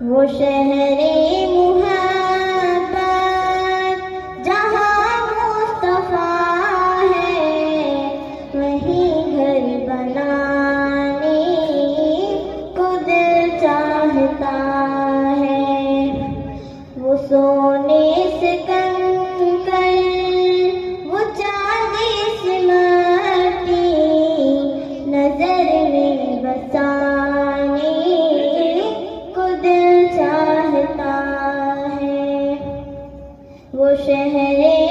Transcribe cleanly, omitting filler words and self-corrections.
وہ شہر محبت جہاں مصطفیٰ ہے، وہیں گھر بنانے کو دل چاہتا ہے۔ وہ سونے سے کنکر، وہ چاندی سے مٹی، نظر میں بسانے کو دل چاہتا ہے۔ وہ شہر